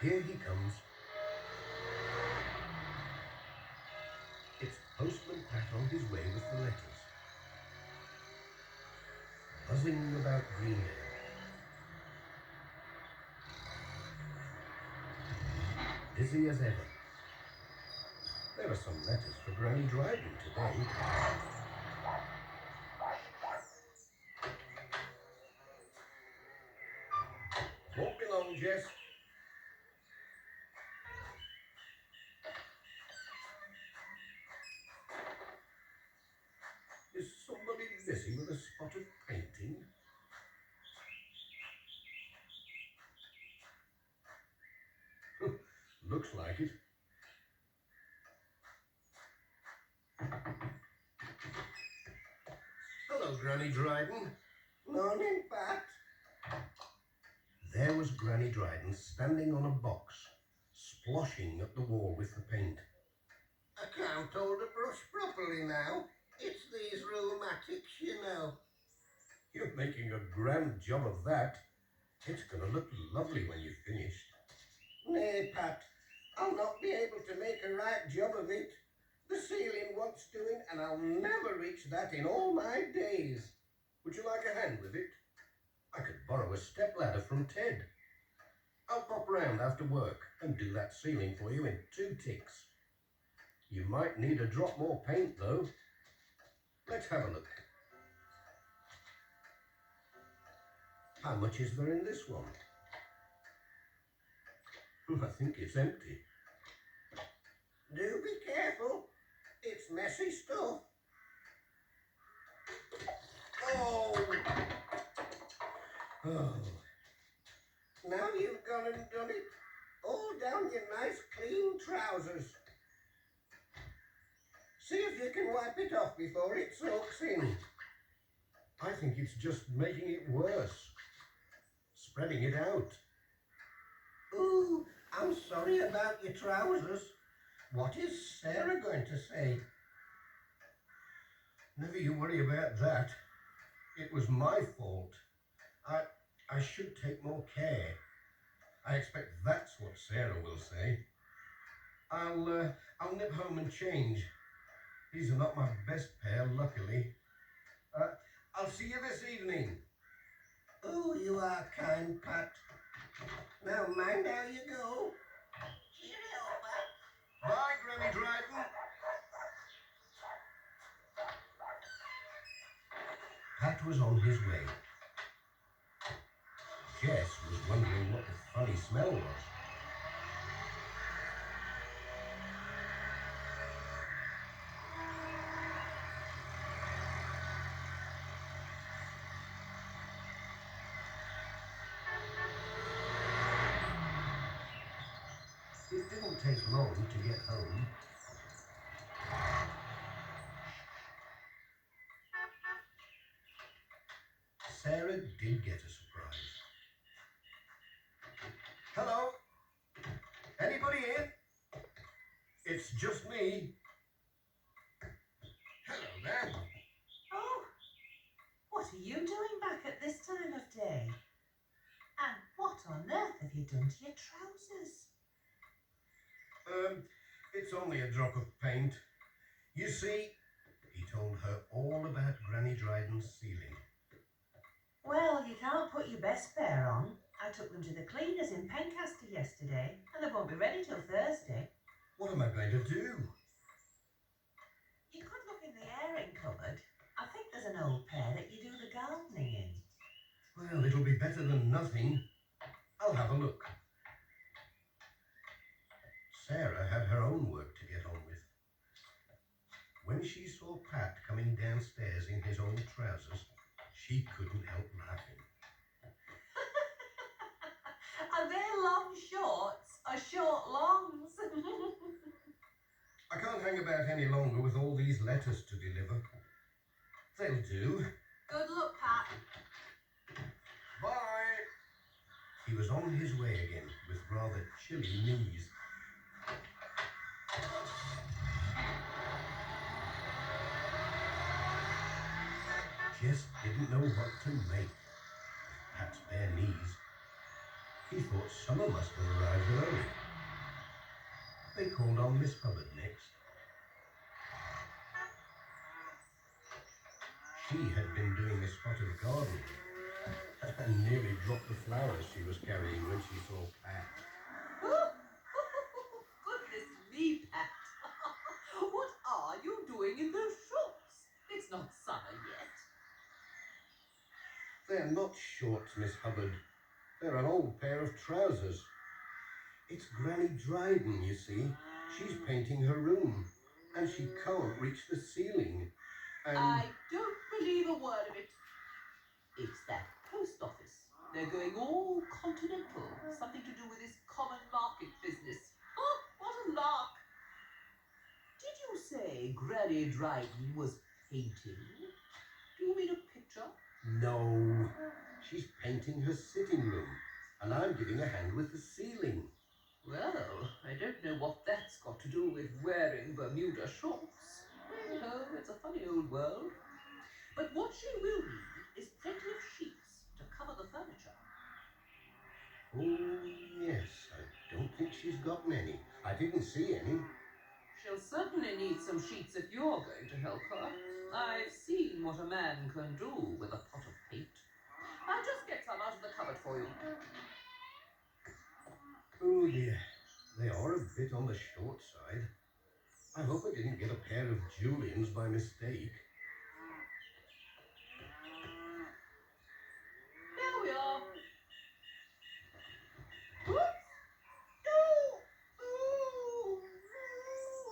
Here he comes. It's Postman Pat on his way with the letters. Buzzing about Greendale. Busy as ever. There are some letters for Granny Dryden today. Won't be long, Jess. Is somebody busy with a spot of painting? Looks like it. Hello, Granny Dryden. Morning, Pat. There was Granny Dryden standing on a box, sploshing at the wall with the paint. I can't hold a brush properly now. It's these rheumatics, you know. You're making a grand job of that. It's going to look lovely when you've finished. Nay, Pat, I'll not be able to make a right job of it. The ceiling wants doing, and I'll never reach that in all my days. Would you like a hand with it? I could borrow a stepladder from Ted. I'll pop round after work and do that ceiling for you in 2 ticks. You might need a drop more paint, though. Let's have a look. How much is there in this one? I think it's empty. Do be careful. It's messy stuff. Oh! Now you've gone and done it. All down your nice clean trousers. See if you can wipe it off before it soaks in. I think it's just making it worse. Spreading it out. Ooh, I'm sorry about your trousers. What is Sarah going to say? Never you worry about that. It was my fault. I should take more care. I expect that's what Sarah will say. I'll nip home and change. These are not my best pair, luckily. I'll see you this evening. Oh, you are kind, Pat. Now mind how you go. Cheerio, Pat. Bye, Granny Dryden. Pat was on his way. Jess was wondering what the funny smell was. It didn't take long to get home. Sarah did get a surprise. Hello? Anybody in? It's just me. Hello there. Oh, what are you doing back at this time of day? And what on earth have you done to your trousers? It's only a drop of paint. You see, he told her all about Granny Dryden's ceiling. Well, you can't put your best pair on. I took them to the cleaners in Pencaster yesterday, and they won't be ready till Thursday. What am I going to do? You could look in the airing cupboard. I think there's an old pair that you do the gardening in. Well, it'll be better than nothing. I'll have a look. Sarah had her own work to get on with. When she saw Pat coming downstairs in his old trousers, she couldn't help laughing. Are they long shorts or short longs? I can't hang about any longer with all these letters to deliver. They'll do. Good luck, Pat. Bye. He was on his way again with rather chilly knees. Jess didn't know what to make of Pat's bare knees. He thought summer must have arrived early. They called on Miss Hubbard next. She had been doing a spot of gardening and nearly dropped the flowers she was carrying when she saw Pat. Goodness me, Pat. What are you doing in those shorts? It's not summer yet. They're not shorts, Miss Hubbard. They're an old pair of trousers. It's Granny Dryden, you see. She's painting her room, and she can't reach the ceiling. And I don't believe a word of it. It's that post office. They're going all continental. Something to do with this common market business. Oh, what a lark. Did you say Granny Dryden was painting? Do you mean a picture? no, she's painting her sitting room, and I'm giving a hand with the ceiling. Well, I don't know what that's got to do with wearing Bermuda shorts. Oh, it's a funny old world. But what she will need is plenty of sheets to cover the furniture. Oh, yes, I don't think she's got many. I didn't see any. She'll certainly need some sheets if you're going to help her. I've seen what a man can do with a pot of paint. I'll just get some out of the cupboard for you. Oh dear, they are a bit on the short side. I hope I didn't get a pair of Julians by mistake. There we are.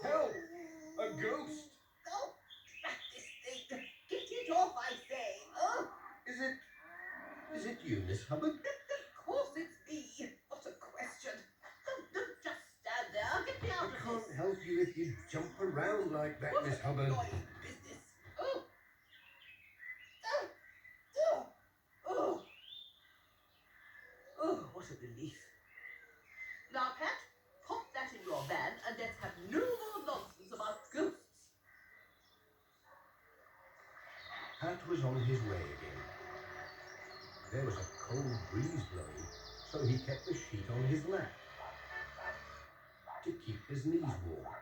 Help! A ghost! Oh, drat this thing. Get it off, I say. Oh, Is it you, Miss Hubbard? of course it's me. What a question. Don't just stand there. Get me I out of can't this. help you if you jump around like that, What Miss an Hubbard. annoying business. Oh. Oh. Oh. Oh, what a relief. Now, Pat, pop that in your van and let's have no more nonsense about ghosts. Pat was on his way again. There was a cold breeze blowing, so he kept the sheet on his lap to keep his knees warm.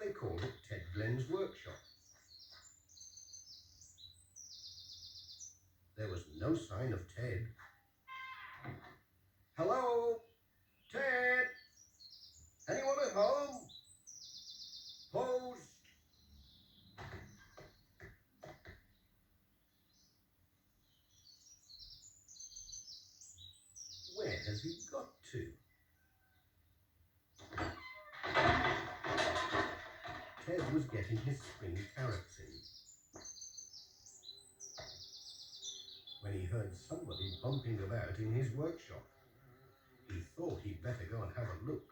They called it Ted Glenn's workshop. There was no sign of Ted. Hello? Ted? Anyone at home? Post? Where has he got to? Ted was getting his spring carrots in when he heard somebody bumping about in his workshop. He thought he'd better go and have a look.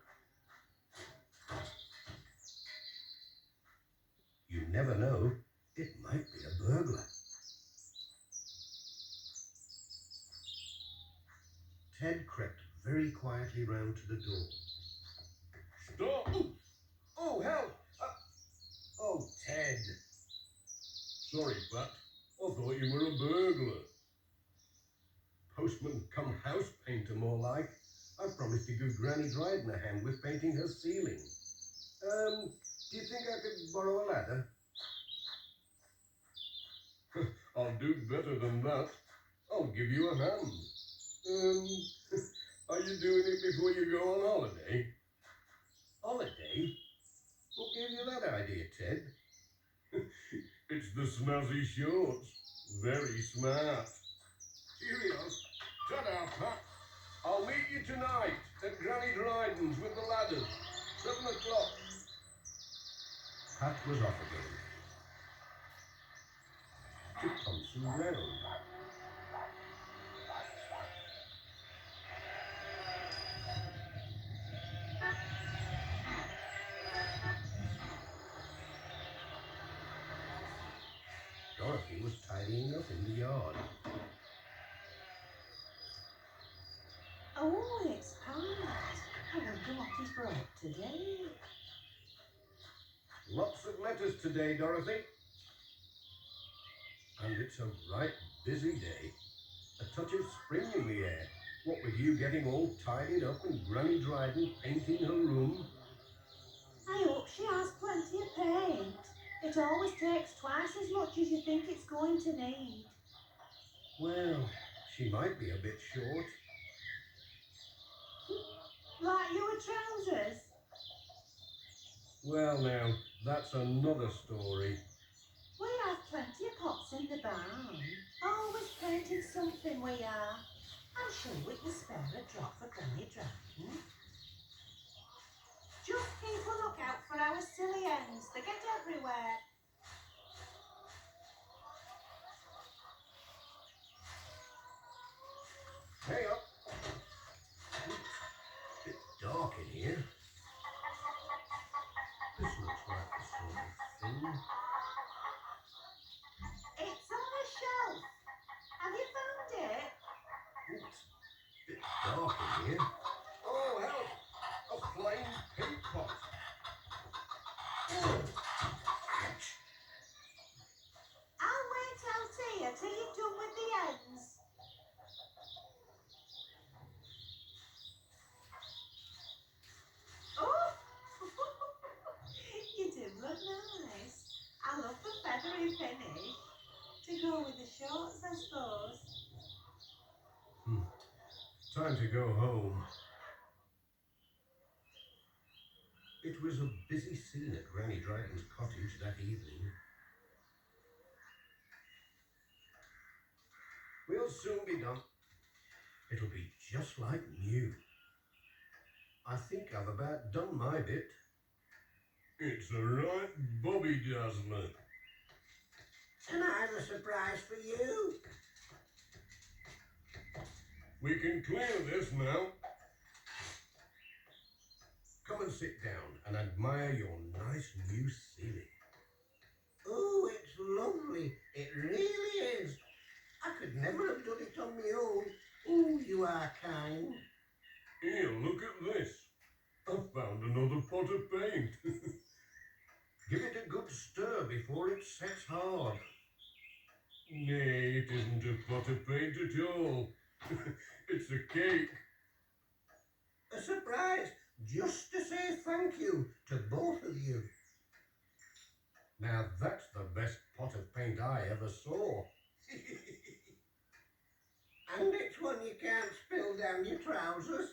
You never know, it might be a burglar. Ted crept very quietly round to the door. Stop! Oh, help! Oh, Ted. Sorry, Pat. I thought you were a burglar. Postman come house painter, more like. I promised to give Granny Dryden a hand with painting her ceiling. Do you think I could borrow a ladder? I'll do better than that. I'll give you a hand. Are you doing it before you go on holiday? Holiday? What gave you that idea, Ted? It's the snazzy shorts. Very smart. Cheerios. Ta-da, Pat. I'll meet you tonight at Granny Dryden's with the ladders. 7 o'clock. Pat was off again. To Thompson Ground. Dorothy was tidying up in the yard. Oh, it's Pat. I wonder what he's brought today. Lots of letters today, Dorothy. And it's a right busy day. A touch of spring in the air. What with you getting all tidied up and Granny Dryden painting her room. I hope she has plenty of paint. It always takes twice as much as you think it's going to need. Well, she might be a bit short. Like your trousers. Well now, that's another story. We have plenty of pots in the barn. Always painting something we are. I'm sure we can spare a drop for Granny Dryden. Just keep a lookout for our silly hens. They get everywhere. Hey up. Bit dark in here. This looks like the sort of thing. It's on the shelf. Have you found it? It's a bit dark in here. Oh, help! A flying paint pot. Oh, ouch. I'll wait out here till you've done with the hens. Oh! You do look nice. I love the feathery finish. To go with the shorts, I suppose. Time to go home. It was a busy scene at Granny Dryden's cottage that evening. We'll soon be done. It'll be just like new. I think I've about done my bit. It's a right bobby dazzler. And I've a surprise for you. We can clear this now. Come and sit down and admire your nice new ceiling. Oh, it's lovely. It really is. I could never have done it on my own. Oh, you are kind. Here, look at this. I've found another pot of paint. Give it a good stir before it sets hard. Nay, it isn't a pot of paint at all. It's a cake. A surprise, just to say thank you to both of you. Now that's the best pot of paint I ever saw. And it's one you can't spill down your trousers.